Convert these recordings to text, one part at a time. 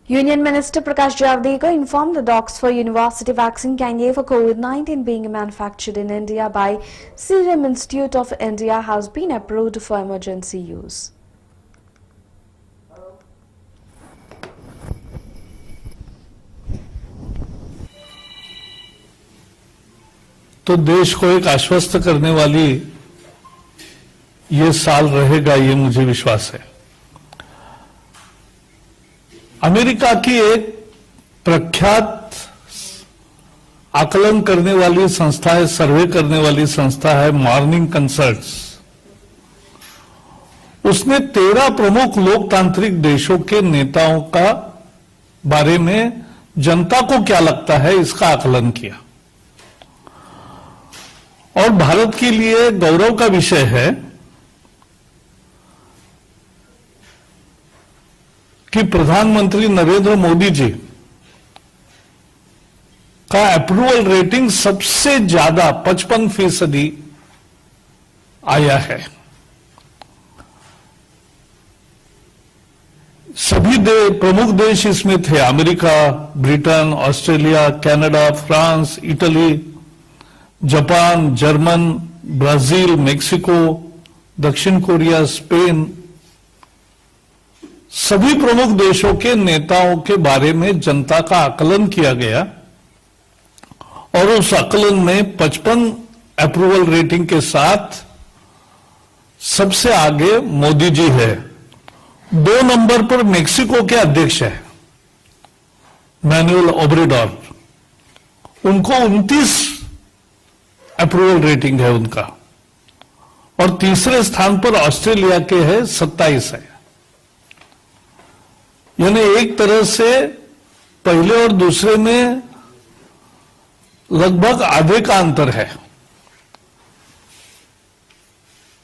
Union Minister Prakash Javadekar informed that the Oxford University vaccine candidate for COVID-19 being manufactured in India by Serum Institute of India has been approved for emergency use. तो देश को एक आश्वस्त करने वाली ये साल रहेगा, ये मुझे विश्वास है। अमेरिका की एक प्रख्यात आकलन करने वाली संस्था है, सर्वे करने वाली संस्था है मॉर्निंग कंसल्ट्स। उसने 13 प्रमुख लोकतांत्रिक देशों के नेताओं का बारे में जनता को क्या लगता है इसका आकलन किया। और भारत के लिए गौरव का विषय है कि प्रधानमंत्री नरेंद्र मोदी जी का अप्रूवल रेटिंग सबसे ज्यादा 55% आया है। सभी प्रमुख देश इसमें थे, America, Britain, Australia, Canada, France, Italy, Japan, German, Brazil, Mexico, दक्षिण कोरिया, स्पेन, सभी प्रमुख देशों के नेताओं के बारे में जनता का आकलन किया गया और उस आकलन में 55 अप्रूवल रेटिंग के साथ सबसे आगे मोदी जी है। 2 नंबर पर मेक्सिको के अध्यक्ष है मैनुअल ओब्रेडोर, उनको 29 अप्रूवल रेटिंग है उनका। और तीसरे स्थान पर ऑस्ट्रेलिया के है 27 है। यानी एक तरह से पहले और दूसरे में लगभग आधे का अंतर है।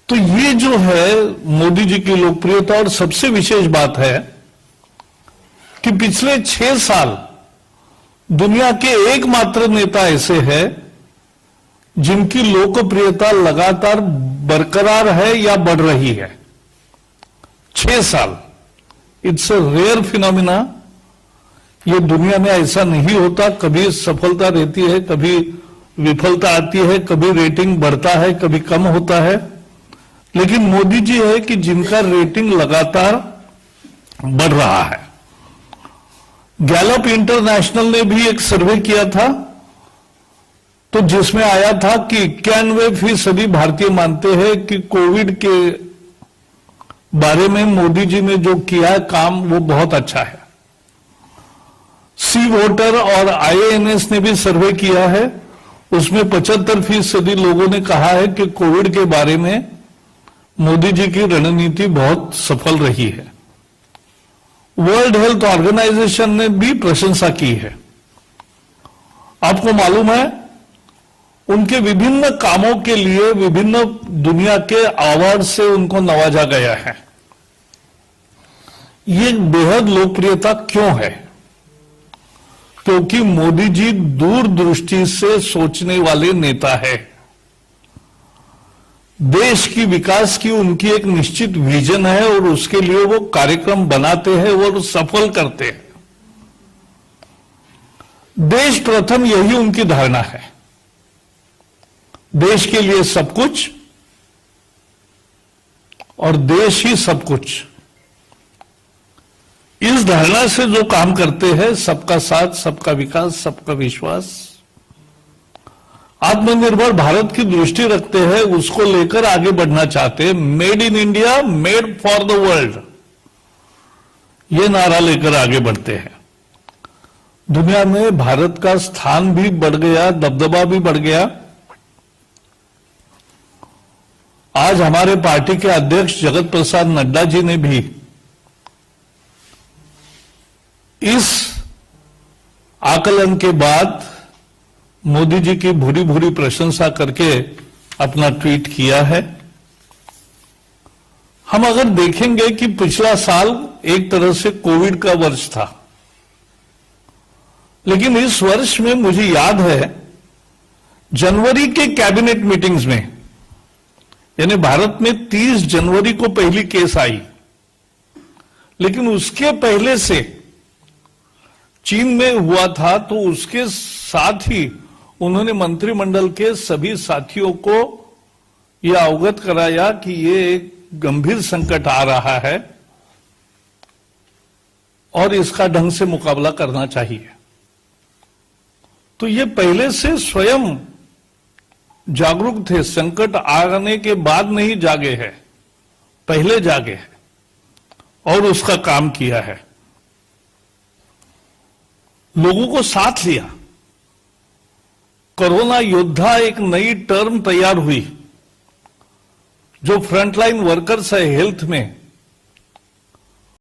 तो ये जो है मोदी जी की लोकप्रियता। और सबसे विशेष बात है कि पिछले 6 साल दुनिया के एकमात्र नेता ऐसे हैं जिनकी लोकप्रियता लगातार बरकरार है या बढ़ रही है। 6 साल, इट्स अ रेयर फिनोमिना। ये दुनिया में ऐसा नहीं होता। कभी सफलता रहती है, कभी विफलता आती है, कभी रेटिंग बढ़ता है, कभी कम होता है। लेकिन मोदी जी है कि जिनका रेटिंग लगातार बढ़ रहा है। गैलप इंटरनेशनल ने भी एक सर्वे किया था, तो जिसमें आया था कि 91% भारतीय मानते हैं कि कोविड के बारे में मोदी जी ने जो किया है काम वो बहुत अच्छा है। सी वोटर और IANS ने भी सर्वे किया है, उसमें 75% लोगों ने कहा है कि कोविड के बारे में मोदी जी की रणनीति बहुत सफल रही है। वर्ल्ड हेल्थ ऑर्गेनाइजेशन ने भी प्रशंसा की है। आपको मालूम है उनके विभिन्न कामों के लिए विभिन्न दुनिया के अवार्ड से उनको नवाजा गया है। ये बेहद लोकप्रियता क्यों है? क्योंकि मोदी जी दूरदृष्टि से सोचने वाले नेता है। देश की विकास की उनकी एक निश्चित विजन है और उसके लिए वो कार्यक्रम बनाते हैं और सफल करते हैं। देश प्रथम, यही उनकी धारणा है। देश के लिए सब कुछ और देश ही सब कुछ। इस धारणा से जो काम करते हैं, सबका साथ, सबका विकास, सबका विश्वास, आत्मनिर्भर भारत की दृष्टि रखते हैं, उसको लेकर आगे बढ़ना चाहते हैं। Made in India, made for the world, ये नारा लेकर आगे बढ़ते हैं। दुनिया में भारत का स्थान भी बढ़ गया, दबदबा भी बढ़ गया। आज हमारे पार्टी के अध्यक्ष जगत प्रसाद नड्डा जी ने भी इस आकलन के बाद मोदी जी की भूरी भूरी प्रशंसा करके अपना ट्वीट किया है। हम अगर देखेंगे कि पिछला साल एक तरह से कोविड का वर्ष था, लेकिन इस वर्ष में मुझे याद है जनवरी के कैबिनेट मीटिंग्स में, यानी भारत में 30 जनवरी को पहली केस आई, लेकिन उसके पहले से चीन में हुआ था, तो उसके साथ ही उन्होंने मंत्रिमंडल के सभी साथियों को यह अवगत कराया कि ये एक गंभीर संकट आ रहा है और इसका ढंग से मुकाबला करना चाहिए। तो ये पहले से स्वयं जागरूक थे, संकट आने के बाद नहीं जागे हैं, पहले जागे हैं और उसका काम किया है, लोगों को साथ लिया। कोरोना योद्धा एक नई टर्म तैयार हुई जो फ्रंटलाइन वर्कर्स है हेल्थ में,